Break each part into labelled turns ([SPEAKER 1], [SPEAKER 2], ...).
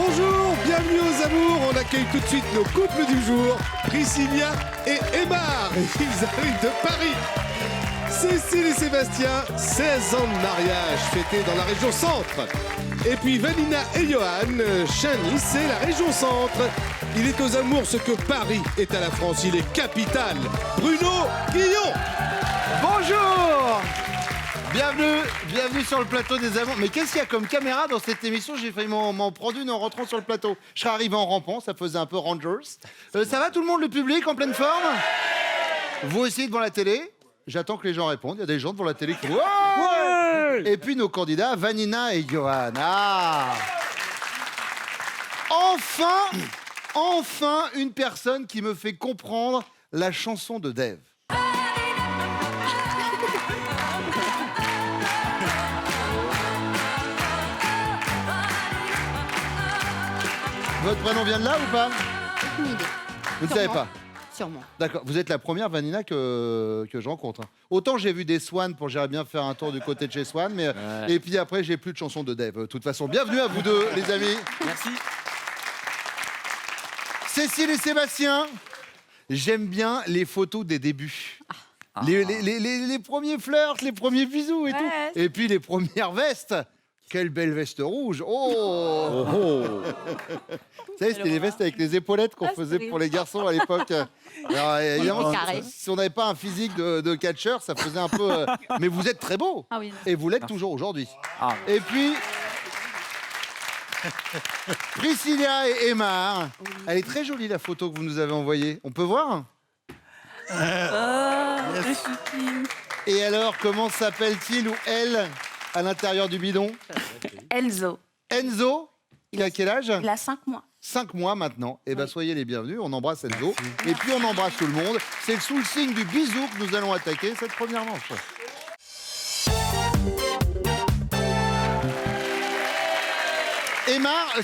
[SPEAKER 1] Bonjour, bienvenue aux amours. On accueille tout de suite nos couples du jour, Priscilla et Aymar. Ils arrivent de Paris. Cécile et Sébastien, 16 ans de mariage fêtés dans la région centre. Et puis Vanina et Johan, Chani, c'est la région centre. Il est aux amours ce que Paris est à la France. Il est capitale. Bruno Guillon.
[SPEAKER 2] Bonjour. Bienvenue sur le plateau des amours. Mais qu'est-ce qu'il y a comme caméra dans cette émission? J'ai failli m'en prendre une en rentrant sur le plateau. Je serais arrivé en rampant, ça faisait un peu Rangers. Ça va tout le monde, le public, en pleine forme? Vous aussi devant la télé? J'attends que les gens répondent. Il y a des gens devant la télé qui... Ouais. Et puis nos candidats, Vanina et Johan. Ah. Enfin une personne qui me fait comprendre la chanson de Dave. Votre prénom vient de là ou pas?
[SPEAKER 3] Aucune idée.
[SPEAKER 2] Vous ne savez pas?
[SPEAKER 3] Sûrement.
[SPEAKER 2] D'accord, vous êtes la première Vanina que je rencontre. Autant j'ai vu des Swan pour j'irais bien faire un tour du côté de chez Swan, mais et puis après j'ai plus de chansons de Dave. De toute façon, bienvenue à vous deux les amis.
[SPEAKER 4] Merci.
[SPEAKER 2] Cécile et Sébastien, j'aime bien les photos des débuts. Les premiers flirts, les premiers bisous et tout. Et puis les premières vestes. Quelle belle veste rouge! Oh, Vous savez, c'était les vestes avec les épaulettes qu'on faisait pour les garçons à l'époque. Alors, évidemment, si on n'avait pas un physique de catcheur, ça faisait un peu... Mais vous êtes très beau.
[SPEAKER 3] Ah oui.
[SPEAKER 2] Et vous l'êtes toujours aujourd'hui.
[SPEAKER 4] Ah.
[SPEAKER 2] Et puis... Priscilla et Aymar. Elle est très jolie, la photo que vous nous avez envoyée. On peut voir? Et alors, comment s'appelle-t-il ou elle à l'intérieur du bidon?
[SPEAKER 5] Enzo.
[SPEAKER 2] Enzo, il a quel âge?
[SPEAKER 5] Il a 5 mois.
[SPEAKER 2] 5 mois maintenant. Eh bien, soyez les bienvenus. On embrasse Enzo. Et puis, on embrasse tout le monde. C'est sous le signe du bisou que nous allons attaquer cette première manche. Aymar,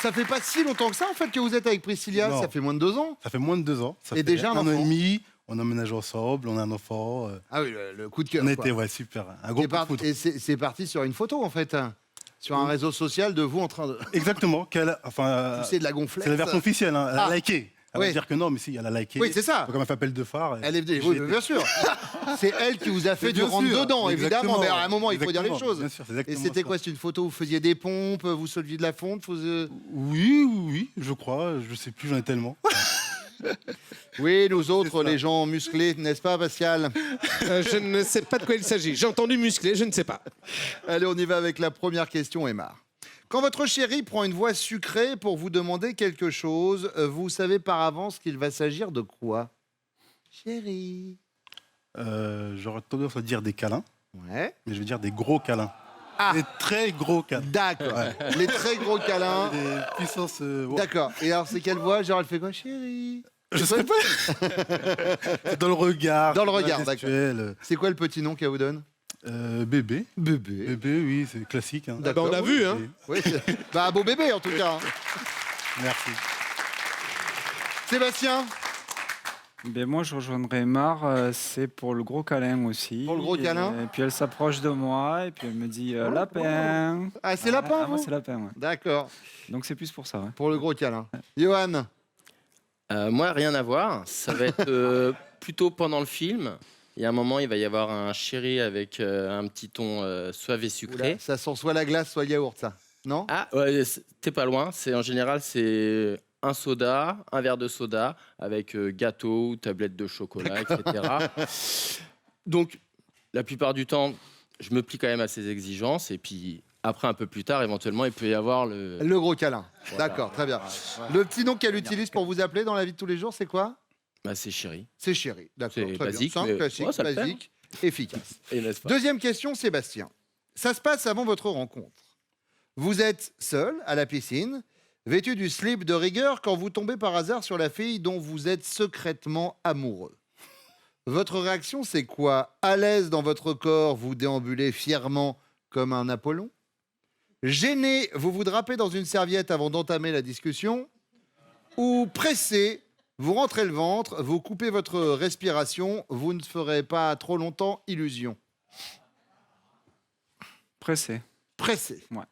[SPEAKER 2] ça fait pas si longtemps que ça, en fait, que vous êtes avec Priscilla.
[SPEAKER 6] Non.
[SPEAKER 2] Ça fait moins de 2 ans.
[SPEAKER 6] Ça fait moins de 2 ans. Ça
[SPEAKER 2] Et
[SPEAKER 6] fait
[SPEAKER 2] déjà un
[SPEAKER 6] un an et
[SPEAKER 2] enfant.
[SPEAKER 6] demi. On emménage ensemble, on a un enfant.
[SPEAKER 2] Ah oui, le coup de cœur.
[SPEAKER 6] On
[SPEAKER 2] quoi.
[SPEAKER 6] était, ouais, super. Un gros coup de foudre.
[SPEAKER 2] Et c'est parti sur une photo, en fait. Hein. Sur un réseau social de vous en train de
[SPEAKER 6] Exactement. Enfin,
[SPEAKER 2] pousser de la gonflette.
[SPEAKER 6] c'est la version officielle. Hein. Elle a liké. Elle va
[SPEAKER 2] Oui.
[SPEAKER 6] dire que non, mais si, elle a liké.
[SPEAKER 2] Oui, c'est ça.
[SPEAKER 6] Comme elle m'appelle deux phares.
[SPEAKER 2] Elle est oui, bien sûr. C'est elle qui vous a fait
[SPEAKER 6] Mais
[SPEAKER 2] du
[SPEAKER 6] bien
[SPEAKER 2] rentre
[SPEAKER 6] sûr,
[SPEAKER 2] dedans, évidemment.
[SPEAKER 6] exactement.
[SPEAKER 2] Mais à un moment, il faut dire les
[SPEAKER 6] Exactement,
[SPEAKER 2] choses.
[SPEAKER 6] bien sûr, c'est
[SPEAKER 2] Et
[SPEAKER 6] exactement
[SPEAKER 2] c'était
[SPEAKER 6] ça.
[SPEAKER 2] quoi? C'est une photo où vous faisiez des pompes, vous souleviez de la fonte
[SPEAKER 6] Oui, je crois. Je sais plus, j'en ai tellement.
[SPEAKER 2] Oui, nous autres,
[SPEAKER 6] C'est ça.
[SPEAKER 2] les gens musclés, n'est-ce pas, Pascal?
[SPEAKER 1] Je ne sais pas de quoi il s'agit. J'ai entendu musclé, je ne sais pas.
[SPEAKER 2] Allez, on y va avec la première question, Aymar. Quand votre chéri prend une voix sucrée pour vous demander quelque chose, vous savez par avance qu'il va s'agir de quoi? Chéri.
[SPEAKER 6] J'aurais tendance à dire des câlins,
[SPEAKER 2] Ouais.
[SPEAKER 6] mais je vais dire des gros câlins.
[SPEAKER 2] Ah.
[SPEAKER 6] Des très gros câlins.
[SPEAKER 2] D'accord. Les très gros câlins.
[SPEAKER 6] Des puissances. Wow.
[SPEAKER 2] D'accord. Et alors, c'est quelle voix? Genre, elle fait quoi, chéri?
[SPEAKER 6] Je sais pas. C'est dans le regard.
[SPEAKER 2] Dans le regard,
[SPEAKER 6] la gestuelle.
[SPEAKER 2] C'est quoi le petit nom qu'elle vous donne?
[SPEAKER 6] Bébé.
[SPEAKER 2] Bébé.
[SPEAKER 6] Bébé, oui, c'est classique. Hein.
[SPEAKER 1] Bah, on a vu, hein.
[SPEAKER 2] Oui, bah, un beau bébé, en tout cas. Hein.
[SPEAKER 6] Merci.
[SPEAKER 2] Sébastien?
[SPEAKER 4] Ben moi, je rejoindrai Aymar, c'est pour le gros câlin aussi.
[SPEAKER 2] Pour le gros câlin.
[SPEAKER 4] Et puis elle s'approche de moi et puis elle me dit lapin.
[SPEAKER 2] Ah, c'est lapin,
[SPEAKER 4] Ah, moi,
[SPEAKER 2] vous?
[SPEAKER 4] c'est lapin, ouais.
[SPEAKER 2] D'accord.
[SPEAKER 4] Donc c'est plus pour ça. Ouais.
[SPEAKER 2] Pour le gros câlin. Johan?
[SPEAKER 7] Moi, rien à voir. Ça va être plutôt pendant le film. Il y a un moment, il va y avoir un chéri avec un petit ton suave et sucré.
[SPEAKER 2] Oula, ça sent soit la glace, soit yaourt, ça. Non?
[SPEAKER 7] Ah, ouais, t'es pas loin. En général, c'est un soda, un verre de soda avec gâteau ou tablette de chocolat, etc. Donc, la plupart du temps, je me plie quand même à ces exigences. Et puis, après, un peu plus tard, éventuellement, il peut y avoir le...
[SPEAKER 2] Le gros câlin.
[SPEAKER 7] Voilà.
[SPEAKER 2] D'accord, très bien. Le petit nom qu'elle utilise pour vous appeler dans la vie de tous les jours, c'est quoi?
[SPEAKER 7] Bah, c'est chéri.
[SPEAKER 2] C'est chéri. D'accord,
[SPEAKER 7] C'est
[SPEAKER 2] très
[SPEAKER 7] basique,
[SPEAKER 2] bien. Simple,
[SPEAKER 7] mais-
[SPEAKER 2] classique,
[SPEAKER 7] ouais, ça le fait,
[SPEAKER 2] basique, efficace.
[SPEAKER 7] Et n'est-ce pas?
[SPEAKER 2] Deuxième question, Sébastien. Ça se passe avant votre rencontre. Vous êtes seul à la piscine, vêtu du slip de rigueur quand vous tombez par hasard sur la fille dont vous êtes secrètement amoureux. Votre réaction, c'est quoi? À l'aise dans votre corps, vous déambulez fièrement comme un Apollon? Gêné, vous vous drapez dans une serviette avant d'entamer la discussion? Ou pressé, vous rentrez le ventre, vous coupez votre respiration, vous ne ferez pas trop longtemps illusion?
[SPEAKER 4] Pressé.
[SPEAKER 2] Pressé.
[SPEAKER 4] Ouais.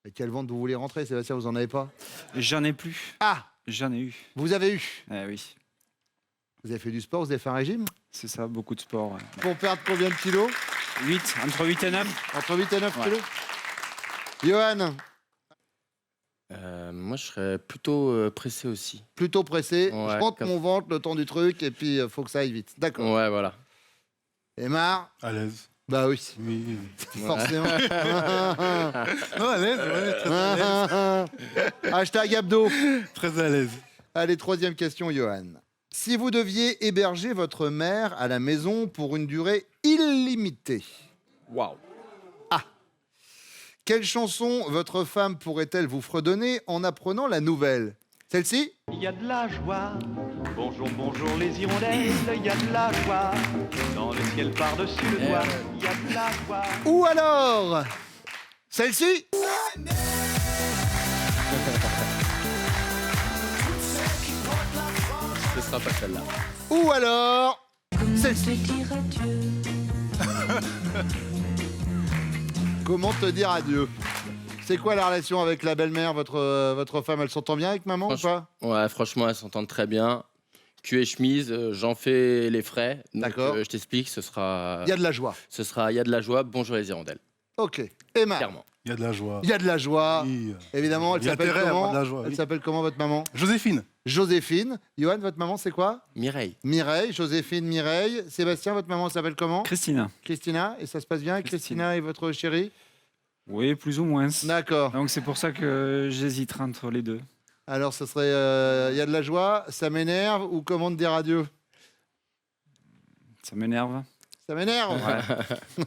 [SPEAKER 2] Et quel ventre vous voulez rentrer, Sébastien, vous en avez pas?
[SPEAKER 4] J'en ai plus.
[SPEAKER 2] Ah,
[SPEAKER 4] J'en ai eu.
[SPEAKER 2] vous avez eu.
[SPEAKER 4] Eh oui,
[SPEAKER 2] Vous avez fait du sport, vous avez fait un régime?
[SPEAKER 4] c'est ça, beaucoup de sport. Ouais.
[SPEAKER 2] Pour perdre combien de kilos?
[SPEAKER 4] 8, entre 8 et 9.
[SPEAKER 2] Entre 8 et 9
[SPEAKER 4] Ouais.
[SPEAKER 2] kilos. Johan,
[SPEAKER 7] Moi, je serais plutôt pressé aussi.
[SPEAKER 2] plutôt pressé.
[SPEAKER 7] Ouais,
[SPEAKER 2] Je rentre
[SPEAKER 7] comme-
[SPEAKER 2] mon ventre le temps du truc et puis faut que ça aille vite. D'accord.
[SPEAKER 7] Ouais, voilà.
[SPEAKER 2] Aymar,
[SPEAKER 6] À l'aise.
[SPEAKER 2] bah oui,
[SPEAKER 6] Oui.
[SPEAKER 2] forcément.
[SPEAKER 6] Non, à l'aise, ouais, très à l'aise.
[SPEAKER 2] Hashtag Abdo.
[SPEAKER 6] Très à l'aise.
[SPEAKER 2] Allez, troisième question, Johan. Si vous deviez héberger votre mère à la maison pour une durée illimitée,
[SPEAKER 7] Waouh.
[SPEAKER 2] quelle chanson votre femme pourrait-elle vous fredonner en apprenant la nouvelle? Celle-ci?
[SPEAKER 3] Il y a de la joie. Bonjour, bonjour les hirondelles, il y a de la joie. Dans le ciel par-dessus le toit, il y a de la joie.
[SPEAKER 2] Ou alors celle-ci?
[SPEAKER 7] Ce sera pas celle-là.
[SPEAKER 2] Ou alors celle-ci? Comment te dire adieu? C'est quoi la relation avec la belle-mère, votre femme? Elle s'entend bien avec maman ou pas?
[SPEAKER 7] Ouais, franchement, elles s'entendent très bien. Cul et chemise, j'en fais les frais. Donc,
[SPEAKER 2] D'accord.
[SPEAKER 7] je t'explique, ce sera.
[SPEAKER 2] Il y a de la joie.
[SPEAKER 7] Il y a de la joie. Bonjour les hirondelles.
[SPEAKER 2] Ok. Emma,
[SPEAKER 7] Clairement.
[SPEAKER 6] Il y a de la joie.
[SPEAKER 2] il y a de la joie.
[SPEAKER 6] Oui.
[SPEAKER 2] Évidemment, elle
[SPEAKER 6] Il y a
[SPEAKER 2] s'appelle
[SPEAKER 6] intérêt à avoir
[SPEAKER 2] comment?
[SPEAKER 6] de la joie,
[SPEAKER 2] Elle
[SPEAKER 6] oui.
[SPEAKER 2] s'appelle comment votre maman?
[SPEAKER 6] Joséphine.
[SPEAKER 2] Joséphine. Johan, votre maman c'est quoi?
[SPEAKER 7] Mireille.
[SPEAKER 2] Mireille, Joséphine, Mireille. Sébastien, votre maman s'appelle comment?
[SPEAKER 4] Christina.
[SPEAKER 2] Christina. Et ça se passe bien avec
[SPEAKER 4] Christine.
[SPEAKER 2] Christina et votre chérie?
[SPEAKER 4] Oui, plus ou moins.
[SPEAKER 2] D'accord.
[SPEAKER 4] Donc c'est pour ça que j'hésiterai entre les deux.
[SPEAKER 2] Alors, ce serait il y a de la joie, ça m'énerve ou comment te dire adieu?
[SPEAKER 4] Ça m'énerve.
[SPEAKER 2] Ça m'énerve.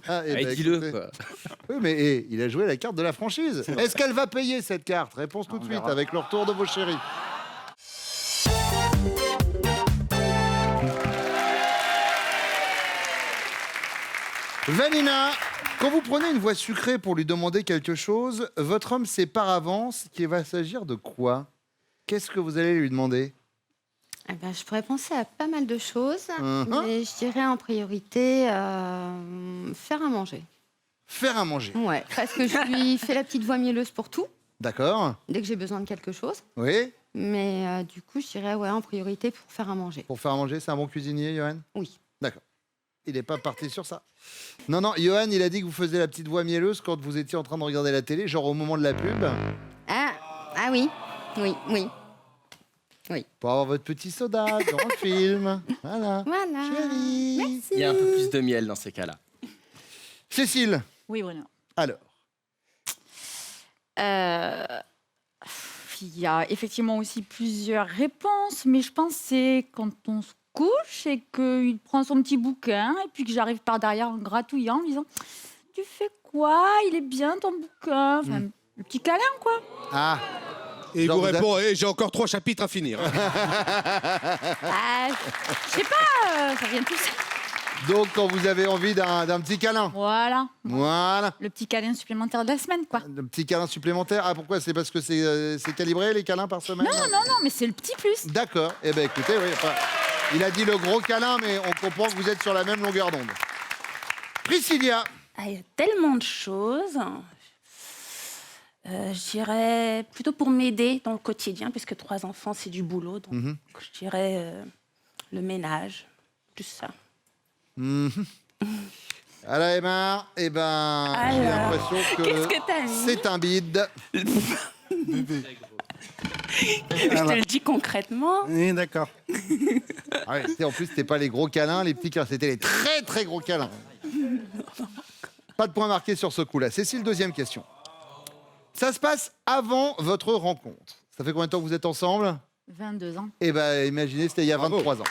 [SPEAKER 2] Ah, eh ben,
[SPEAKER 7] Allez, dis-le.
[SPEAKER 2] écoutez.
[SPEAKER 7] Quoi.
[SPEAKER 2] Oui, mais il a joué la carte de la franchise. Est-ce qu'elle va payer cette carte? Réponse tout de
[SPEAKER 4] On
[SPEAKER 2] suite
[SPEAKER 4] verra.
[SPEAKER 2] avec le retour de vos chéris. Vanina, quand vous prenez une voix sucrée pour lui demander quelque chose, votre homme sait par avance qu'il va s'agir de quoi? Qu'est-ce que vous allez lui demander?
[SPEAKER 5] Eh ben, je pourrais penser à pas mal de choses,
[SPEAKER 2] Mhm.
[SPEAKER 5] mais je dirais en priorité faire à manger.
[SPEAKER 2] Faire à manger.
[SPEAKER 5] Ouais, parce que je lui fais la petite voix mielleuse pour tout,
[SPEAKER 2] D'accord.
[SPEAKER 5] dès que j'ai besoin de quelque chose.
[SPEAKER 2] Oui.
[SPEAKER 5] Mais du coup, je dirais ouais, en priorité pour faire à manger.
[SPEAKER 2] Pour faire à manger, c'est un bon cuisinier, Johan?
[SPEAKER 5] Oui.
[SPEAKER 2] D'accord. Il n'est pas parti sur ça. Non, non, Johan, il a dit que vous faisiez la petite voix mielleuse quand vous étiez en train de regarder la télé, genre au moment de la pub,
[SPEAKER 5] Ah oui, oui, oui.
[SPEAKER 2] pour avoir votre petit soda dans le film. Voilà.
[SPEAKER 5] Voilà.
[SPEAKER 2] Chérie.
[SPEAKER 7] Il y a un peu plus de miel dans ces cas-là.
[SPEAKER 2] Cécile,
[SPEAKER 8] Oui, Bruno.
[SPEAKER 2] alors.
[SPEAKER 8] Il y a effectivement aussi plusieurs réponses, mais je pense que c'est quand on se couche et qu'il prend son petit bouquin et puis que j'arrive par derrière en gratouillant en disant « Tu fais quoi? Il est bien ton bouquin ?» Enfin, le petit câlin, quoi.
[SPEAKER 2] Ah,
[SPEAKER 1] Et il
[SPEAKER 2] Genre,
[SPEAKER 1] vous
[SPEAKER 2] vous avez-
[SPEAKER 1] répond, j'ai encore 3 chapitres à finir.
[SPEAKER 8] Ah, je sais pas, ça vient tout ça.
[SPEAKER 2] donc quand vous avez envie d'un petit câlin.
[SPEAKER 8] Voilà,
[SPEAKER 2] Voilà.
[SPEAKER 8] le petit câlin supplémentaire de la semaine, quoi.
[SPEAKER 2] Un petit câlin supplémentaire. Ah, pourquoi? C'est parce que c'est calibré, les câlins par semaine?
[SPEAKER 8] Non, mais c'est le petit plus.
[SPEAKER 2] D'accord. Eh bien, écoutez, oui. Enfin, il a dit le gros câlin, mais on comprend que vous êtes sur la même longueur d'onde. Priscilla.
[SPEAKER 9] Ah, il y a tellement de choses. Je dirais plutôt pour m'aider dans le quotidien, puisque 3 enfants, c'est du boulot. Donc,
[SPEAKER 2] Mhm.
[SPEAKER 9] je dirais le ménage, tout ça.
[SPEAKER 2] Alors, Emma, eh ben, j'ai
[SPEAKER 9] Alors,
[SPEAKER 2] l'impression
[SPEAKER 9] qu'est-ce
[SPEAKER 2] que
[SPEAKER 9] que t'as mis
[SPEAKER 2] c'est un bide.
[SPEAKER 6] Bébé.
[SPEAKER 9] Je te le dis concrètement.
[SPEAKER 6] Oui, d'accord.
[SPEAKER 2] Ah ouais, tu sais, en plus, c'était pas les gros câlins, les petits câlins, c'était les très très gros câlins. Pas de point marqué sur ce coup-là. Cécile, deuxième question. Ça se passe avant votre rencontre. Ça fait combien de temps que vous êtes ensemble?
[SPEAKER 8] 22 ans.
[SPEAKER 2] Eh ben, imaginez, c'était il y a 23 ans.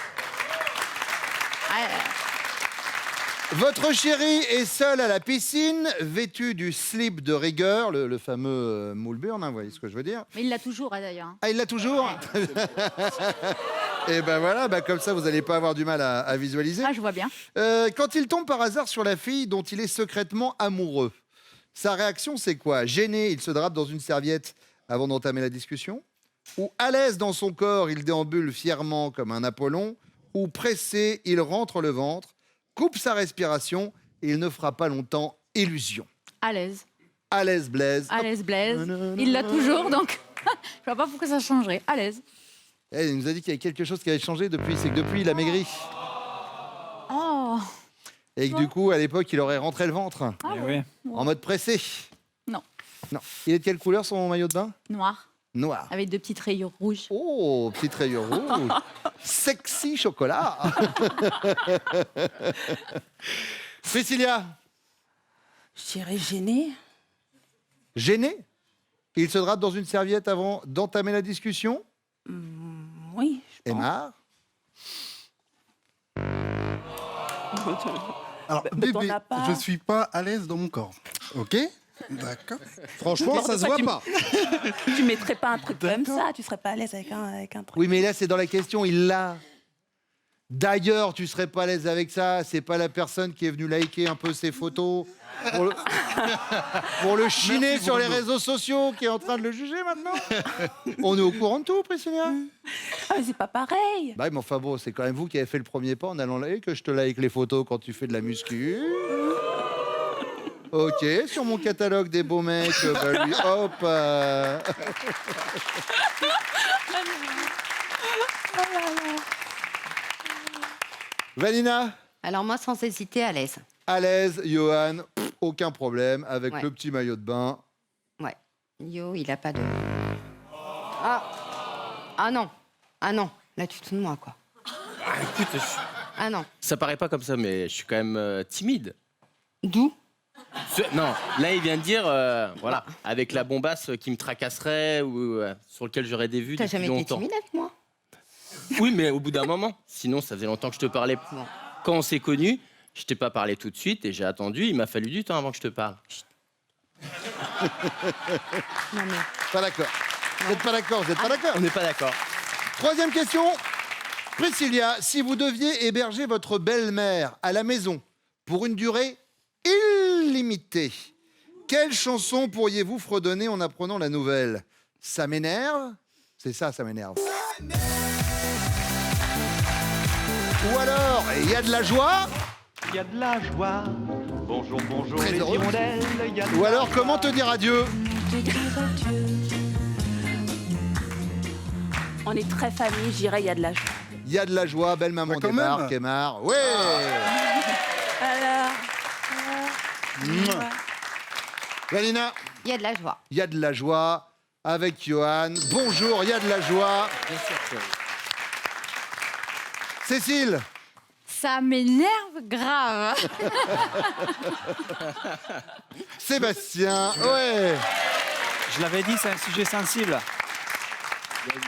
[SPEAKER 2] Votre chéri est seul à la piscine, vêtu du slip de rigueur, le fameux moule burn, hein, vous voyez ce que je veux dire?
[SPEAKER 8] Mais il l'a toujours, d'ailleurs.
[SPEAKER 2] Ah, il l'a toujours? Et ben voilà, bah comme ça, vous n'allez pas avoir du mal à visualiser.
[SPEAKER 8] Ah, je vois bien.
[SPEAKER 2] Quand il tombe par hasard sur la fille dont il est secrètement amoureux, sa réaction, c'est quoi? Gêné, il se drape dans une serviette avant d'entamer la discussion? Ou à l'aise dans son corps, il déambule fièrement comme un Apollon? Ou pressé, il rentre le ventre, coupe sa respiration et il ne fera pas longtemps illusion?
[SPEAKER 8] À l'aise.
[SPEAKER 2] À l'aise Blaise.
[SPEAKER 8] À l'aise Blaise. Il l'a toujours, donc je vois pas pourquoi ça changerait. À l'aise.
[SPEAKER 2] Il nous a dit qu'il y avait quelque chose qui avait changé depuis, c'est que depuis, il a maigri.
[SPEAKER 8] Oh.
[SPEAKER 2] Et que du coup, à l'époque, il aurait rentré le ventre.
[SPEAKER 8] Ah
[SPEAKER 4] Eh
[SPEAKER 8] ouais.
[SPEAKER 4] oui.
[SPEAKER 2] En mode pressé.
[SPEAKER 8] Non.
[SPEAKER 2] Non. Il est de quelle couleur son maillot de bain?
[SPEAKER 8] Noir.
[SPEAKER 2] Noir.
[SPEAKER 8] Avec 2 petites rayures rouges.
[SPEAKER 2] Oh, petite rayure rouge. Sexy chocolat. Priscilla,
[SPEAKER 9] Je dirais gêné.
[SPEAKER 2] gêné? Il se drape dans une serviette avant d'entamer la discussion.
[SPEAKER 9] Oui, je pense.
[SPEAKER 2] Aymar,
[SPEAKER 6] Alors,
[SPEAKER 9] Bah,
[SPEAKER 6] bébé,
[SPEAKER 9] t'en as pas.
[SPEAKER 6] je suis pas à l'aise dans mon corps. Ok? D'accord.
[SPEAKER 1] Franchement, ça se voit pas.
[SPEAKER 9] Tu mettrais pas un truc comme ça, tu serais pas à l'aise avec un truc.
[SPEAKER 2] oui, mais là, c'est dans la question, il l'a. D'ailleurs, tu serais pas à l'aise avec ça. C'est pas la personne qui est venue liker un peu ses photos pour le chiner
[SPEAKER 6] Merci,
[SPEAKER 2] sur les
[SPEAKER 6] Bruno.
[SPEAKER 2] réseaux sociaux qui est en train de le juger maintenant. On est au courant de tout, Priscilla.
[SPEAKER 9] Ah, mais c'est pas pareil.
[SPEAKER 2] Bah, mais enfin bon, c'est quand même vous qui avez fait le premier pas en allant liker, que je te like les photos quand tu fais de la muscu. Ok, sur mon catalogue des beaux mecs, bah lui, hop. Vanina,
[SPEAKER 5] Alors moi, sans hésiter, à l'aise.
[SPEAKER 2] à l'aise, Johan, aucun problème avec
[SPEAKER 5] Ouais.
[SPEAKER 2] le petit maillot de bain.
[SPEAKER 5] Ouais. Yo, il a pas de... Ah. Ah non. Ah non. Là, tu te fous de moi, quoi.
[SPEAKER 7] Écoute,
[SPEAKER 5] Ah non.
[SPEAKER 7] ça paraît pas comme ça, mais je suis quand même timide.
[SPEAKER 5] D'où?
[SPEAKER 7] Non, là il vient de dire, voilà, avec la bombasse qui me tracasserait ou sur lequel j'aurais des vues
[SPEAKER 5] T'as
[SPEAKER 7] depuis
[SPEAKER 5] jamais été
[SPEAKER 7] longtemps.
[SPEAKER 5] timide avec moi?
[SPEAKER 7] Oui, mais au bout d'un moment. Sinon, ça faisait longtemps que je te parlais.
[SPEAKER 5] Bon.
[SPEAKER 7] Quand on s'est connus, je t'ai pas parlé tout de suite et j'ai attendu. Il m'a fallu du temps avant que je te parle.
[SPEAKER 5] Non, mais...
[SPEAKER 2] Pas d'accord. Vous n'êtes pas d'accord, vous n'êtes pas d'accord.
[SPEAKER 7] On n'est pas d'accord.
[SPEAKER 2] Troisième question. Priscilla, si vous deviez héberger votre belle-mère à la maison pour une durée illimitée, quelle chanson pourriez-vous fredonner en apprenant la nouvelle? Ça m'énerve? C'est ça, ça m'énerve. Ou alors, il y a de la joie?
[SPEAKER 3] Il y a de la joie. Bonjour, bonjour
[SPEAKER 2] Très
[SPEAKER 3] les
[SPEAKER 2] heureux.
[SPEAKER 3] hirondelles. Il y a de
[SPEAKER 2] Ou
[SPEAKER 3] la
[SPEAKER 2] alors,
[SPEAKER 3] joie.
[SPEAKER 2] comment te dire adieu?
[SPEAKER 9] On est très famille, je dirais il y a de la joie.
[SPEAKER 2] Il y a de la joie, belle maman
[SPEAKER 6] Bah, quand
[SPEAKER 2] débarque,
[SPEAKER 6] même.
[SPEAKER 2] Aymar. Ouais.
[SPEAKER 9] Alors,
[SPEAKER 2] Valina,
[SPEAKER 5] Il y a de la joie.
[SPEAKER 2] il y a de la joie avec Johan. Bonjour, il y a de la joie. Cécile,
[SPEAKER 8] Ça m'énerve grave.
[SPEAKER 2] Sébastien, ouais.
[SPEAKER 4] Je l'avais dit, c'est un sujet sensible.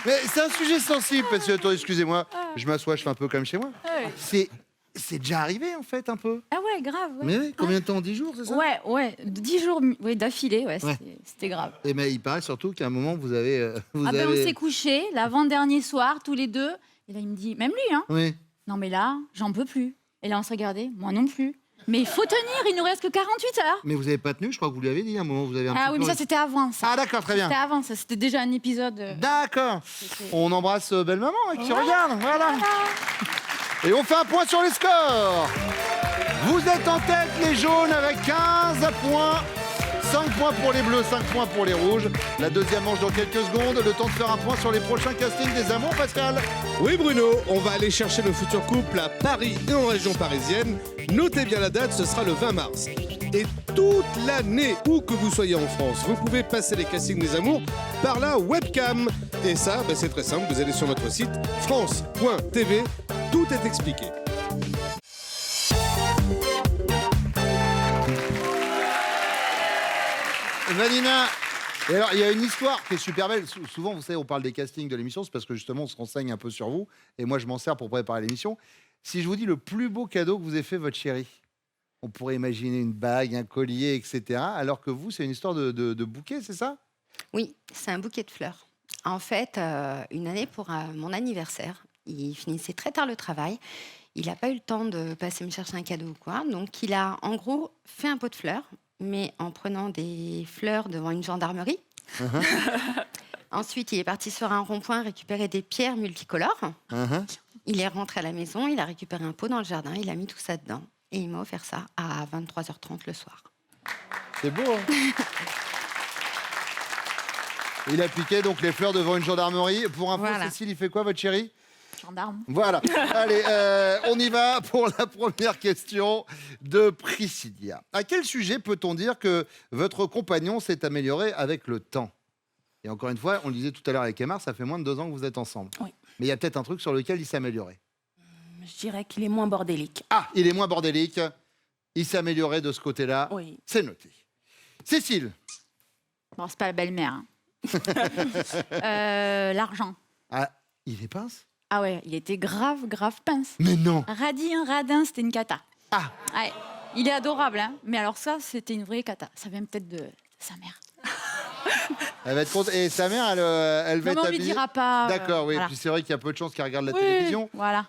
[SPEAKER 2] Mais c'est un sujet sensible parce que, attends, excusez-moi, je m'assois, je fais un peu comme chez moi.
[SPEAKER 8] Ouais.
[SPEAKER 2] C'est déjà arrivé en fait un peu.
[SPEAKER 8] Ah ouais, grave. Ouais.
[SPEAKER 2] Mais oui, combien de temps? 10 jours, c'est ça?
[SPEAKER 8] Ouais, 10 jours ouais, d'affilée, ouais,
[SPEAKER 2] Ouais.
[SPEAKER 8] c'était grave.
[SPEAKER 2] Et mais il paraît surtout qu'à un moment vous avez.
[SPEAKER 8] Ah ben on s'est couché l'avant-dernier soir, tous les deux. Et là il me dit, même lui, hein.
[SPEAKER 2] Oui.
[SPEAKER 8] Non mais là, j'en peux plus. Et là on se regardait, moi non plus. Mais il faut tenir, il nous reste que 48 heures.
[SPEAKER 2] Mais vous avez pas tenu, je crois que vous lui avez dit à un moment, vous avez un
[SPEAKER 8] Ah
[SPEAKER 2] petit
[SPEAKER 8] oui,
[SPEAKER 2] peu-
[SPEAKER 8] mais ça c'était avant, ça.
[SPEAKER 2] Ah d'accord, très bien.
[SPEAKER 8] C'était avant, ça. C'était déjà un épisode.
[SPEAKER 2] D'accord.
[SPEAKER 8] C'était-
[SPEAKER 2] On embrasse belle maman qui regarde, voilà. Et on fait un point sur les scores. Vous êtes en tête les jaunes avec 15 points. 5 points pour les bleus, 5 points pour les rouges. La deuxième manche dans quelques secondes. Le temps de faire un point sur les prochains castings des amours, Pascal.
[SPEAKER 1] Oui Bruno, on va aller chercher le futur couple à Paris et en région parisienne. Notez bien la date, ce sera le 20 mars. Et toute l'année, où que vous soyez en France, vous pouvez passer les castings des amours par la webcam. Et ça, c'est très simple, vous allez sur notre site france.tv, tout est expliqué.
[SPEAKER 2] Vanina. Et alors, il y a une histoire qui est super belle. Souvent, vous savez, on parle des castings de l'émission, c'est parce que justement, on se renseigne un peu sur vous. Et moi, je m'en sers pour préparer l'émission. Si je vous dis le plus beau cadeau que vous ait fait votre chérie, on pourrait imaginer une bague, un collier, etc. Alors que vous, c'est une histoire de bouquet, c'est ça?
[SPEAKER 5] Oui, c'est un bouquet de fleurs. En fait, une année pour mon anniversaire, il finissait très tard le travail. Il n'a pas eu le temps de passer me chercher un cadeau ou quoi. Donc, il a en gros fait un pot de fleurs, mais en prenant des fleurs devant une gendarmerie. Ensuite, il est parti sur un rond-point récupérer des pierres multicolores. Il est rentré à la maison, il a récupéré un pot dans le jardin, il a mis tout ça dedans. Et il m'a offert ça à 23h30 le soir.
[SPEAKER 2] C'est beau, hein. Il appliquait donc les fleurs devant une gendarmerie. Pour info,
[SPEAKER 5] Voilà.
[SPEAKER 2] Cécile, il fait quoi, votre chéri?
[SPEAKER 8] Gendarme.
[SPEAKER 2] Voilà. Allez, on y va pour la première question de Priscilla. À quel sujet peut-on dire que votre compagnon s'est amélioré avec le temps? Et encore une fois, on le disait tout à l'heure avec Emar, ça fait moins de 2 ans que vous êtes ensemble.
[SPEAKER 9] Oui.
[SPEAKER 2] Mais il y a peut-être un truc sur lequel il s'est amélioré.
[SPEAKER 9] Je dirais qu'il est moins bordélique.
[SPEAKER 2] Ah, il est moins bordélique. Il s'est amélioré de ce côté-là.
[SPEAKER 9] Oui.
[SPEAKER 2] C'est noté. Cécile.
[SPEAKER 8] Bon, c'est pas la belle-mère. hein. L'argent.
[SPEAKER 2] Ah, il est pince?
[SPEAKER 8] Ah ouais, il était grave pince.
[SPEAKER 2] Mais non.
[SPEAKER 8] Radin, c'était une cata.
[SPEAKER 2] Ah.
[SPEAKER 8] Ouais, il est adorable, hein. Mais alors ça, c'était une vraie cata. Ça vient peut-être de sa mère.
[SPEAKER 2] Elle va être contente. Et sa mère, elle va
[SPEAKER 8] Non,
[SPEAKER 2] être
[SPEAKER 8] mais on lui
[SPEAKER 2] habillée.
[SPEAKER 8] dira pas.
[SPEAKER 2] D'accord, oui.
[SPEAKER 8] voilà.
[SPEAKER 2] Puis c'est vrai qu'il y a peu de chances qu'elle regarde la
[SPEAKER 8] Oui,
[SPEAKER 2] télévision.
[SPEAKER 8] Voilà.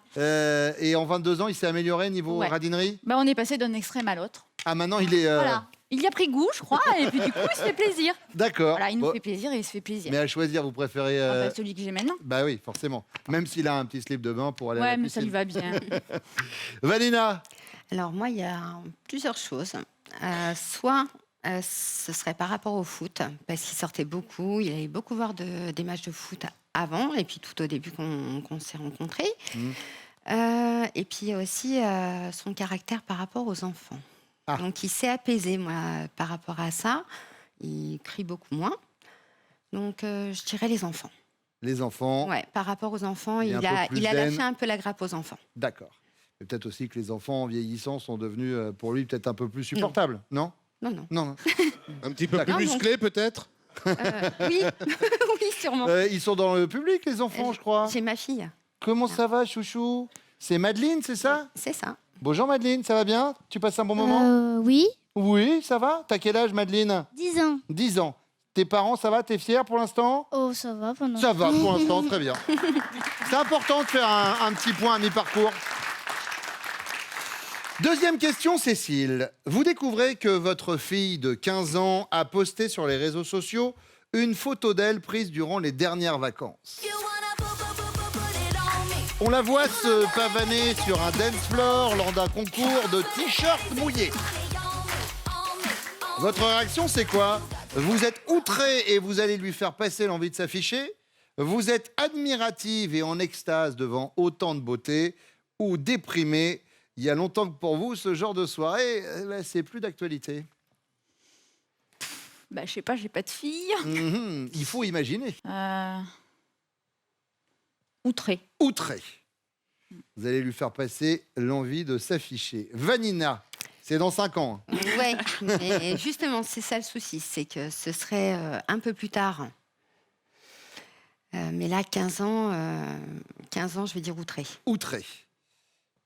[SPEAKER 2] Et en 22 ans, il s'est amélioré niveau
[SPEAKER 8] Ouais.
[SPEAKER 2] radinerie?
[SPEAKER 8] Ben, on est passé d'un extrême à l'autre.
[SPEAKER 2] Ah, maintenant, il est...
[SPEAKER 8] Voilà. Il y a pris goût, je crois, et puis du coup, il se fait plaisir.
[SPEAKER 2] D'accord.
[SPEAKER 8] Voilà, il nous
[SPEAKER 2] Bon,
[SPEAKER 8] fait plaisir et il se fait plaisir.
[SPEAKER 2] mais à choisir, vous préférez...
[SPEAKER 8] Ah bah, celui que j'ai maintenant.
[SPEAKER 2] Bah oui, forcément. Même s'il a un petit slip de bain pour aller à
[SPEAKER 8] Ouais,
[SPEAKER 2] la
[SPEAKER 8] mais ça lui
[SPEAKER 2] piscine.
[SPEAKER 8] va bien.
[SPEAKER 2] Vanina.
[SPEAKER 5] Alors moi, il y a plusieurs choses. Soit ce serait par rapport au foot, parce qu'il sortait beaucoup, il allait beaucoup voir des matchs de foot avant, et puis tout au début qu'on s'est rencontrés. Et puis aussi son caractère par rapport aux enfants.
[SPEAKER 2] Ah.
[SPEAKER 5] Donc il s'est apaisé, moi, par rapport à ça. Il crie beaucoup moins. Donc je dirais les enfants.
[SPEAKER 2] Les enfants.
[SPEAKER 5] Ouais, par rapport aux enfants,
[SPEAKER 2] Il est
[SPEAKER 5] il
[SPEAKER 2] un peu plus
[SPEAKER 5] a
[SPEAKER 2] zen.
[SPEAKER 5] lâché un peu la grappe aux enfants.
[SPEAKER 2] D'accord. Et peut-être aussi que les enfants, en vieillissant, sont devenus, pour lui, peut-être un peu plus supportables. Non?
[SPEAKER 5] Non, non.
[SPEAKER 2] Non.
[SPEAKER 1] Un petit peu plus
[SPEAKER 5] D'accord.
[SPEAKER 1] musclé, peut-être?
[SPEAKER 5] Oui, oui, sûrement.
[SPEAKER 2] Ils sont dans le public, les enfants, je crois.
[SPEAKER 5] J'ai ma fille.
[SPEAKER 2] Comment ça va, chouchou? C'est Madeleine, c'est ça?
[SPEAKER 5] C'est ça.
[SPEAKER 2] Bonjour Madeleine, ça va bien? Tu passes un bon moment?
[SPEAKER 10] Oui,
[SPEAKER 2] Oui, ça va? T'as quel âge, Madeleine?
[SPEAKER 10] 10 ans.
[SPEAKER 2] 10 ans. Tes parents, ça va? T'es fier pour l'instant?
[SPEAKER 10] Oh, ça va pendant.
[SPEAKER 2] Ça va pour l'instant, très bien. C'est important de faire un petit point à mi-parcours. Deuxième question, Cécile. Vous découvrez que votre fille de 15 ans a posté sur les réseaux sociaux une photo d'elle prise durant les dernières vacances. On la voit se pavaner sur un dance floor lors d'un concours de t-shirts mouillés. Votre réaction, c'est quoi? Vous êtes outré et vous allez lui faire passer l'envie de s'afficher? Vous êtes admirative et en extase devant autant de beauté? Ou déprimé? Il y a longtemps que pour vous, ce genre de soirée, c'est plus d'actualité.
[SPEAKER 8] Bah, je sais pas, j'ai pas de fille.
[SPEAKER 2] Il faut imaginer.
[SPEAKER 8] Outré.
[SPEAKER 2] Outré. Vous allez lui faire passer l'envie de s'afficher. Vanina, c'est dans 5 ans.
[SPEAKER 5] Ouais, mais justement, c'est ça le souci, c'est que ce serait un peu plus tard. Mais là, 15 ans, je vais dire outré.
[SPEAKER 2] Outré.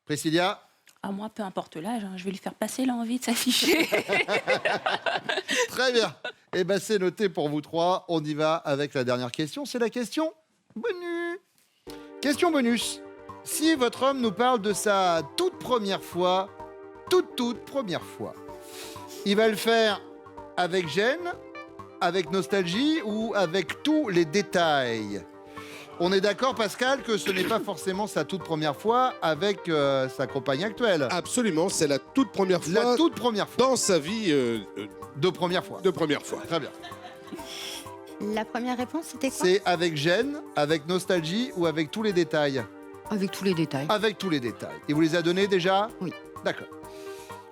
[SPEAKER 2] Priscilla?
[SPEAKER 9] Ah, moi, peu importe l'âge, hein, je vais lui faire passer l'envie de s'afficher.
[SPEAKER 2] Très bien. Eh bien, c'est noté pour vous trois. On y va avec la dernière question. C'est la question bonus. Question bonus. Si votre homme nous parle de sa toute première fois, toute première fois, il va le faire avec gêne, avec nostalgie ou avec tous les détails? On est d'accord, Pascal, que ce n'est pas forcément sa toute première fois avec sa compagne actuelle.
[SPEAKER 1] Absolument, c'est la toute première fois.
[SPEAKER 2] La toute première fois.
[SPEAKER 1] Dans sa vie
[SPEAKER 2] de première fois.
[SPEAKER 1] De première fois.
[SPEAKER 2] Très bien.
[SPEAKER 5] La première réponse, c'était quoi?
[SPEAKER 2] C'est avec gêne, avec nostalgie ou avec tous les détails?
[SPEAKER 5] Avec tous les détails.
[SPEAKER 2] Avec tous les détails. Il vous les a donnés déjà?
[SPEAKER 5] Oui.
[SPEAKER 2] D'accord.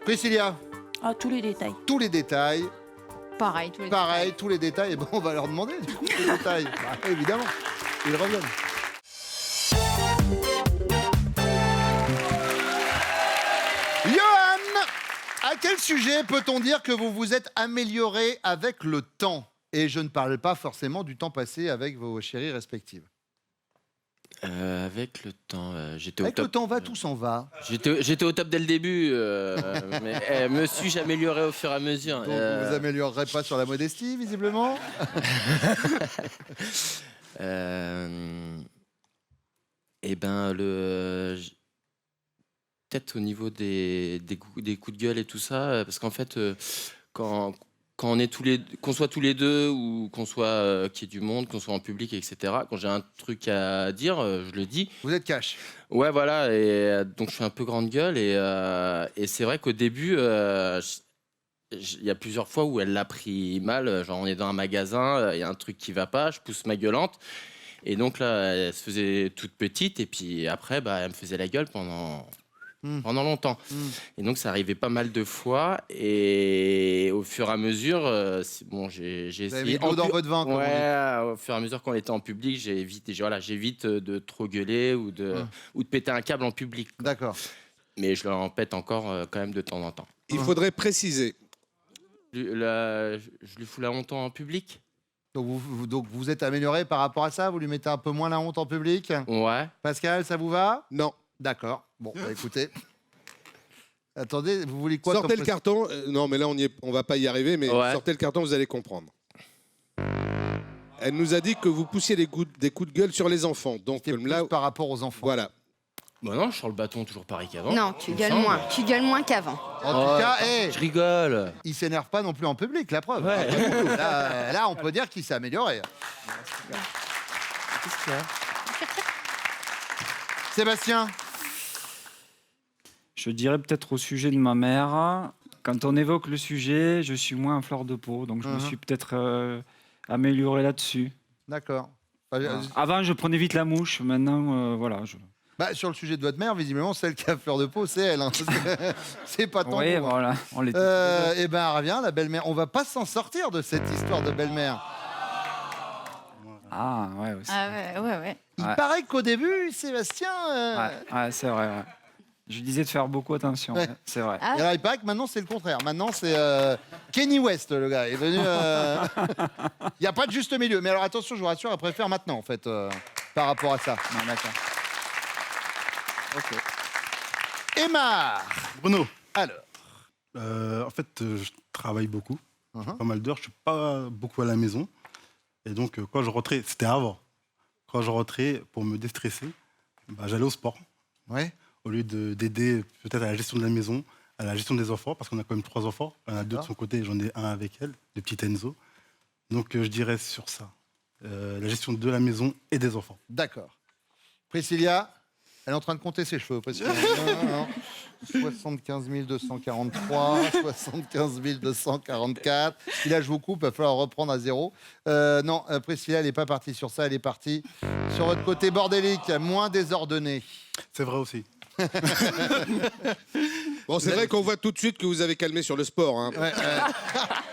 [SPEAKER 2] Priscilla?
[SPEAKER 9] Ah, tous les détails.
[SPEAKER 2] Tous les détails.
[SPEAKER 8] Pareil, tous les
[SPEAKER 2] Pareil, tous les détails. Et bon, on va leur demander du coup les détails. Bah, évidemment. Ils reviennent. Johan, à quel sujet peut-on dire que vous vous êtes amélioré avec le temps? Et je ne parle pas forcément du temps passé avec vos chéries respectives.
[SPEAKER 7] Avec le temps, j'étais au
[SPEAKER 2] Avec
[SPEAKER 7] top.
[SPEAKER 2] le temps va, tout s'en va.
[SPEAKER 7] J'étais au top dès le début, mais me suis amélioré au fur et à mesure.
[SPEAKER 2] Donc vous vous améliorerez pas sur la modestie, visiblement.
[SPEAKER 7] Eh ben, peut-être au niveau des coups de gueule et tout ça, parce qu'en fait, quand on est qu'on soit tous les deux ou qu'on soit qu'il y ait du monde, qu'on soit en public, etc. Quand j'ai un truc à dire, je le dis.
[SPEAKER 2] Vous êtes cash.
[SPEAKER 7] Ouais, voilà. Et donc je suis un peu grande gueule et c'est vrai qu'au début, il y a plusieurs fois où elle l'a pris mal. Genre, on est dans un magasin, il y a un truc qui va pas, je pousse ma gueulante. Et donc là, elle se faisait toute petite. Et puis après, elle me faisait la gueule pendant longtemps. Et donc, ça arrivait pas mal de fois. Et au fur et à mesure, j'ai
[SPEAKER 2] Vous avez
[SPEAKER 7] essayé.
[SPEAKER 2] mis de l'eau dans votre vin, comme on dit.
[SPEAKER 7] Ouais, au fur et à mesure qu'on était en public, j'évite de trop gueuler ou de péter un câble en public.
[SPEAKER 2] D'accord.
[SPEAKER 7] Mais je l'en pète encore quand même de temps en temps.
[SPEAKER 1] Il faudrait préciser.
[SPEAKER 7] Je lui fous la honte en public.
[SPEAKER 2] Donc vous êtes amélioré par rapport à ça. Vous lui mettez un peu moins la honte en public.
[SPEAKER 7] Ouais.
[SPEAKER 2] Pascal, ça vous va?
[SPEAKER 1] Non.
[SPEAKER 2] D'accord. Bon, écoutez. Attendez, vous voulez quoi?
[SPEAKER 1] Sortez le carton. Non, mais là, on va pas y arriver, mais
[SPEAKER 7] Ouais.
[SPEAKER 1] sortez le carton, vous allez comprendre. Elle nous a dit que vous poussiez des coups de gueule sur les enfants. Donc
[SPEAKER 2] Plus
[SPEAKER 1] là,
[SPEAKER 2] par rapport aux enfants.
[SPEAKER 1] voilà.
[SPEAKER 7] Bah non, je sors le bâton toujours pareil qu'avant.
[SPEAKER 5] Non, tu
[SPEAKER 7] il me
[SPEAKER 5] gueules
[SPEAKER 7] semble.
[SPEAKER 5] moins. Tu gueules moins qu'avant.
[SPEAKER 2] En tout cas,
[SPEAKER 7] Je rigole.
[SPEAKER 2] il s'énerve pas non plus en public, la preuve.
[SPEAKER 7] Ouais.
[SPEAKER 2] Là, on peut dire qu'il s'est amélioré.
[SPEAKER 7] Qu'est-ce qu'il y a?
[SPEAKER 2] Sébastien,
[SPEAKER 4] Je dirais peut-être au sujet de ma mère. Quand on évoque le sujet, je suis moins en fleur de peau. Donc je me suis peut-être amélioré là-dessus.
[SPEAKER 2] d'accord.
[SPEAKER 4] Voilà. Avant, je prenais vite la mouche. Maintenant, voilà.
[SPEAKER 2] Sur le sujet de votre mère, visiblement, celle qui a fleur de peau, c'est elle. Hein. C'est pas tant
[SPEAKER 4] Oui,
[SPEAKER 2] vous, hein.
[SPEAKER 4] voilà. On l'était.
[SPEAKER 2] Eh ben, revient la belle-mère. On va pas s'en sortir de cette histoire de belle-mère.
[SPEAKER 4] Ah, ouais, aussi.
[SPEAKER 8] Ouais.
[SPEAKER 2] Il
[SPEAKER 4] Ouais.
[SPEAKER 2] paraît qu'au début, Sébastien.
[SPEAKER 4] Ouais, c'est vrai. Ouais. Je disais de faire beaucoup attention.
[SPEAKER 2] Ouais.
[SPEAKER 4] Ouais, c'est vrai.
[SPEAKER 2] Et alors, il paraît que maintenant, c'est le contraire. Maintenant, c'est Kenny West, le gars. Il est venu. Il n'y a pas de juste milieu. Mais alors, attention, je vous rassure, elle préfère maintenant, en fait, par rapport à ça.
[SPEAKER 4] Non, d'accord. Ok.
[SPEAKER 2] Emma.
[SPEAKER 6] Bruno,
[SPEAKER 2] Alors.
[SPEAKER 6] en fait, je travaille beaucoup,
[SPEAKER 2] Uh-huh.
[SPEAKER 6] pas mal d'heures. Je suis pas beaucoup à la maison. Et donc, quand je rentrais, c'était avant. Quand je rentrais, pour me déstresser, j'allais au sport.
[SPEAKER 2] Ouais.
[SPEAKER 6] Au lieu d'aider peut-être à la gestion de la maison, à la gestion des enfants, parce qu'on a quand même 3 enfants. On a 2 de son côté, j'en ai un avec elle, le petit Enzo. Donc, je dirais sur ça. La gestion de la maison et des enfants.
[SPEAKER 2] D'accord. Priscilla, elle est en train de compter ses cheveux. Priscilla. Non. 75 243, 75 244. Si là, je vous coupe, il va falloir reprendre à zéro. Non, Priscilla, elle n'est pas partie sur ça. Elle est partie sur votre côté bordélique, moins désordonné.
[SPEAKER 6] C'est vrai aussi.
[SPEAKER 1] Bon, c'est vrai qu'on voit tout de suite que vous avez calmé sur le sport. Hein.
[SPEAKER 2] Ouais,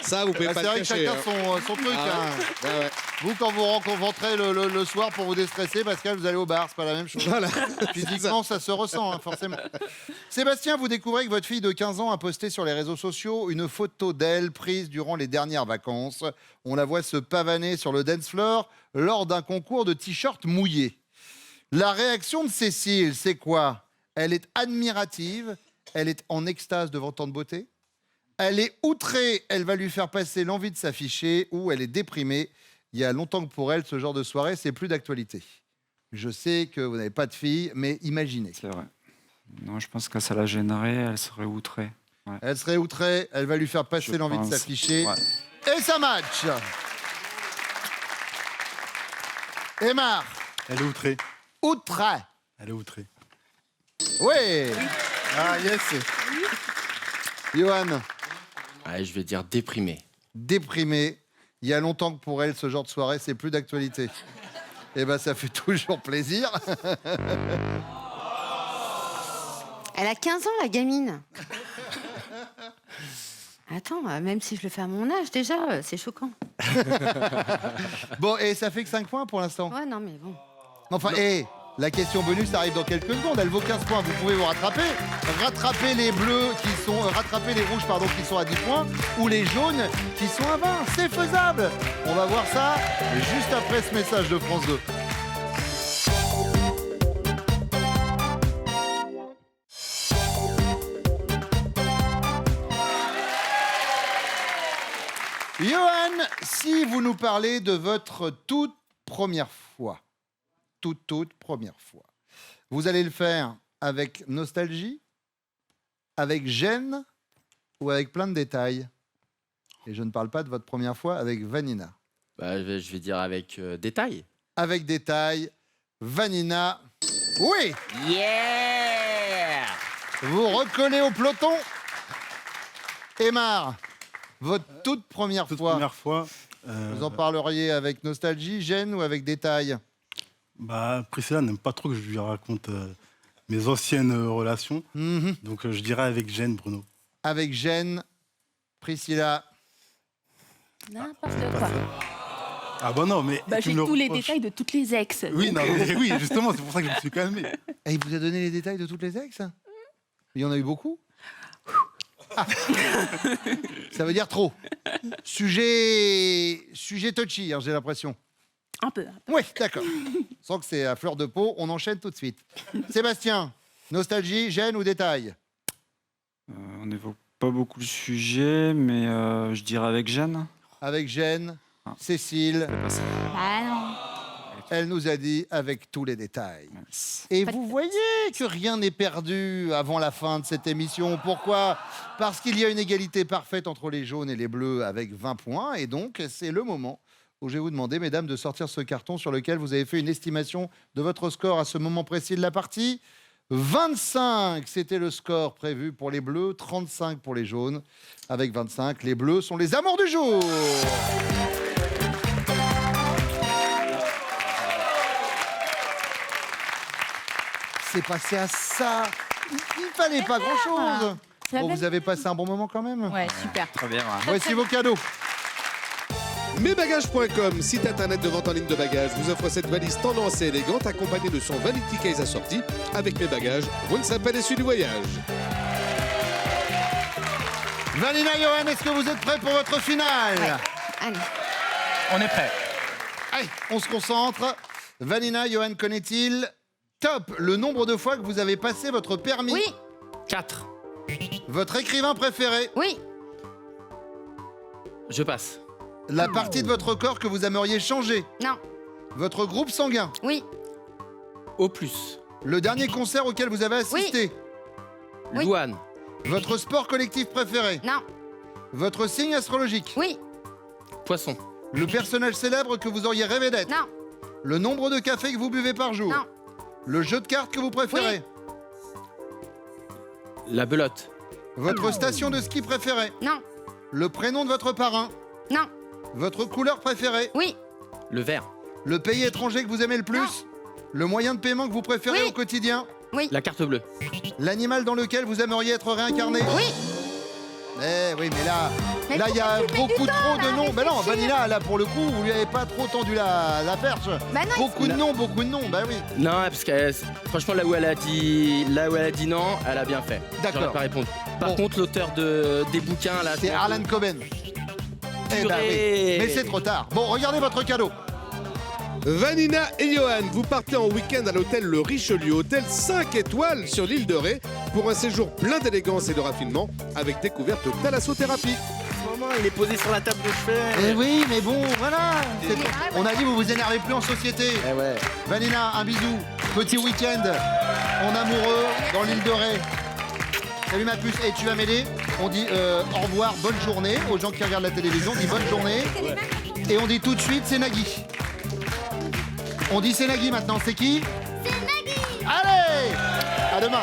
[SPEAKER 1] Ça, vous pouvez
[SPEAKER 2] c'est
[SPEAKER 1] pas le
[SPEAKER 2] vrai que
[SPEAKER 1] cacher.
[SPEAKER 2] chacun son truc.
[SPEAKER 1] Ah ouais.
[SPEAKER 2] Hein.
[SPEAKER 1] Ouais, ouais.
[SPEAKER 2] Vous, quand vous rencontrez le soir pour vous déstresser, Pascal, vous allez au bar, c'est pas la même chose.
[SPEAKER 1] Voilà.
[SPEAKER 2] Physiquement, ça se ressent, hein, forcément. Sébastien, vous découvrez que votre fille de 15 ans a posté sur les réseaux sociaux une photo d'elle prise durant les dernières vacances. On la voit se pavaner sur le dance floor lors d'un concours de t-shirts mouillés. La réaction de Cécile, c'est quoi? Elle est admirative, elle est en extase devant tant de beauté. Elle est outrée, elle va lui faire passer l'envie de s'afficher, ou elle est déprimée. Il y a longtemps que pour elle, ce genre de soirée, c'est plus d'actualité. Je sais que vous n'avez pas de fille, mais imaginez.
[SPEAKER 4] C'est vrai. Non, je pense que ça la gênerait, elle serait outrée. Ouais.
[SPEAKER 2] Elle serait outrée, elle va lui faire passer
[SPEAKER 4] Je
[SPEAKER 2] l'envie de
[SPEAKER 4] pense.
[SPEAKER 2] s'afficher.
[SPEAKER 4] Ouais.
[SPEAKER 2] Et ça match. Emma,
[SPEAKER 6] Elle est outrée.
[SPEAKER 2] outrée.
[SPEAKER 6] Elle est outrée.
[SPEAKER 2] Oui. Ah, yes. Johan,
[SPEAKER 7] Ouais, je vais dire déprimé.
[SPEAKER 2] déprimée. Il y a longtemps que pour elle, ce genre de soirée, c'est plus d'actualité. Eh ben, ça fait toujours plaisir.
[SPEAKER 5] Elle a 15 ans, la gamine. Attends, même si je le fais à mon âge, déjà, c'est choquant.
[SPEAKER 2] Bon, et ça fait que 5 points pour l'instant.
[SPEAKER 5] Ouais, non, mais bon.
[SPEAKER 2] Enfin, la question bonus arrive dans quelques secondes. Elle vaut 15 points. Vous pouvez vous rattraper. Rattraper les bleus qui sont... rattraper les rouges, pardon, qui sont à 10 points. Ou les jaunes qui sont à 20. C'est faisable. On va voir ça juste après ce message de France 2. Johan, si vous nous parlez de votre toute première fois, toute première fois, vous allez le faire avec nostalgie, avec gêne ou avec plein de détails? Et je ne parle pas de votre première fois avec Vanina.
[SPEAKER 7] Je vais dire avec détail.
[SPEAKER 2] Avec détail, Vanina, oui,
[SPEAKER 7] Yeah!
[SPEAKER 2] vous recollez au peloton. Emar, Votre toute première fois,
[SPEAKER 6] Première fois.
[SPEAKER 2] vous en parleriez avec nostalgie, gêne ou avec détail?
[SPEAKER 6] Bah, Priscilla n'aime pas trop que je lui raconte mes anciennes relations. Donc je dirais avec gêne, Bruno.
[SPEAKER 2] Avec gêne, Priscilla.
[SPEAKER 9] N'importe
[SPEAKER 6] C'est pas
[SPEAKER 9] quoi.
[SPEAKER 6] ça. Ah bah non, mais...
[SPEAKER 9] Bah,
[SPEAKER 6] tu
[SPEAKER 9] j'ai
[SPEAKER 6] me le
[SPEAKER 9] tous les
[SPEAKER 6] reproches.
[SPEAKER 9] détails de toutes les ex.
[SPEAKER 6] Oui, non, mais oui, justement, c'est pour ça que je me suis calmé.
[SPEAKER 2] Et il vous a donné les détails de toutes les ex? Il y en a eu beaucoup? Ah. Ça veut dire trop. Sujet touchy, hein, j'ai l'impression.
[SPEAKER 9] Un peu.
[SPEAKER 2] Oui, d'accord. Sans que c'est à fleur de peau, on enchaîne tout de suite. Sébastien, nostalgie, gêne ou détail?
[SPEAKER 4] On n'évoque pas beaucoup le sujet, mais je dirais avec gêne.
[SPEAKER 2] Avec gêne, Cécile,
[SPEAKER 8] Bah non.
[SPEAKER 2] elle nous a dit avec tous les détails. Et vous voyez que rien n'est perdu avant la fin de cette émission. Pourquoi? Parce qu'il y a une égalité parfaite entre les jaunes et les bleus avec 20 points. Et donc, c'est le moment où je vais vous demander, mesdames, de sortir ce carton sur lequel vous avez fait une estimation de votre score à ce moment précis de la partie. 25, c'était le score prévu pour les bleus, 35 pour les jaunes. Avec 25, les bleus sont les amours du jour. C'est passé à ça. Il fallait pas grand-chose.
[SPEAKER 8] Ça
[SPEAKER 2] Bon,
[SPEAKER 8] va
[SPEAKER 2] vous avez passé un bon moment quand même.
[SPEAKER 8] Ouais, super.
[SPEAKER 4] Très bien.
[SPEAKER 2] Voici vos cadeaux.
[SPEAKER 1] Mesbagages.com, site internet de vente en ligne de bagages, vous offre cette valise tendance et élégante accompagnée de son Vanity Case assorti. Avec mes bagages, vous ne serez pas déçus du voyage.
[SPEAKER 2] Vanina, Johan, est-ce que vous êtes prêts pour votre finale?
[SPEAKER 5] Allez.
[SPEAKER 7] On est prêt.
[SPEAKER 2] Allez, on se concentre. Vanina, Johan, connaît-il top le nombre de fois que vous avez passé votre permis?
[SPEAKER 5] Oui,
[SPEAKER 7] 4.
[SPEAKER 2] Votre écrivain préféré?
[SPEAKER 5] oui,
[SPEAKER 7] Je passe.
[SPEAKER 2] La partie de votre corps que vous aimeriez changer?
[SPEAKER 5] non,
[SPEAKER 2] Votre groupe sanguin?
[SPEAKER 5] oui,
[SPEAKER 7] Au plus.
[SPEAKER 2] Le dernier concert auquel vous avez assisté?
[SPEAKER 5] Oui.
[SPEAKER 7] Louane.
[SPEAKER 2] Votre sport collectif préféré?
[SPEAKER 5] non,
[SPEAKER 2] Votre signe astrologique?
[SPEAKER 5] oui,
[SPEAKER 7] Poisson.
[SPEAKER 2] Le personnage célèbre que vous auriez rêvé d'être?
[SPEAKER 5] non,
[SPEAKER 2] Le nombre de cafés que vous buvez par jour?
[SPEAKER 5] non,
[SPEAKER 2] Le jeu de cartes que vous préférez?
[SPEAKER 7] La belote.
[SPEAKER 2] Votre station de ski préférée?
[SPEAKER 5] non,
[SPEAKER 2] Le prénom de votre parrain?
[SPEAKER 5] non,
[SPEAKER 2] Votre couleur préférée?
[SPEAKER 5] oui,
[SPEAKER 7] Le vert.
[SPEAKER 2] Le pays étranger que vous aimez le plus?
[SPEAKER 5] Non.
[SPEAKER 2] Le moyen de paiement que vous préférez
[SPEAKER 5] Oui.
[SPEAKER 2] au quotidien?
[SPEAKER 7] La carte bleue.
[SPEAKER 2] L'animal dans lequel vous aimeriez être réincarné?
[SPEAKER 5] oui.
[SPEAKER 2] Eh oui, mais là,
[SPEAKER 5] Mais
[SPEAKER 2] il y a
[SPEAKER 5] pourquoi tu mets
[SPEAKER 2] beaucoup
[SPEAKER 5] du temps,
[SPEAKER 2] trop de
[SPEAKER 5] là, à
[SPEAKER 2] noms. Ben non,
[SPEAKER 5] réfléchir
[SPEAKER 2] Vanilla, là, pour le coup, vous lui avez pas trop tendu la perche.
[SPEAKER 5] Bah non,
[SPEAKER 2] Beaucoup de noms, bah oui.
[SPEAKER 7] Non, parce que franchement, là où elle a dit non, elle a bien fait.
[SPEAKER 2] D'accord.
[SPEAKER 7] J'aurais pas répondu. Par
[SPEAKER 2] Bon.
[SPEAKER 7] contre, l'auteur des bouquins, là.
[SPEAKER 2] C'est Harlan Coben. Eh ben oui,
[SPEAKER 7] Purée.
[SPEAKER 2] mais c'est trop tard. Bon, regardez votre cadeau.
[SPEAKER 1] Vanina et Johan, vous partez en week-end à l'hôtel Le Richelieu, hôtel 5 étoiles sur l'île de Ré, pour un séjour plein d'élégance et de raffinement, avec découverte thalassothérapie.
[SPEAKER 7] Maman, il est posé sur la table de chevet.
[SPEAKER 2] Eh oui, mais bon, voilà. C'est-
[SPEAKER 5] Mais ah ouais.
[SPEAKER 2] On a dit, vous vous énervez plus en société.
[SPEAKER 7] Eh ouais.
[SPEAKER 2] Vanina, un bisou. Petit week-end en amoureux dans l'île de Ré. Salut ma puce. Et tu vas m'aider? On dit au revoir, bonne journée aux gens qui regardent la télévision. On dit bonne journée. Et on dit tout de suite, c'est Nagui. On dit c'est Nagui maintenant. C'est qui? C'est Nagui. Allez, à demain.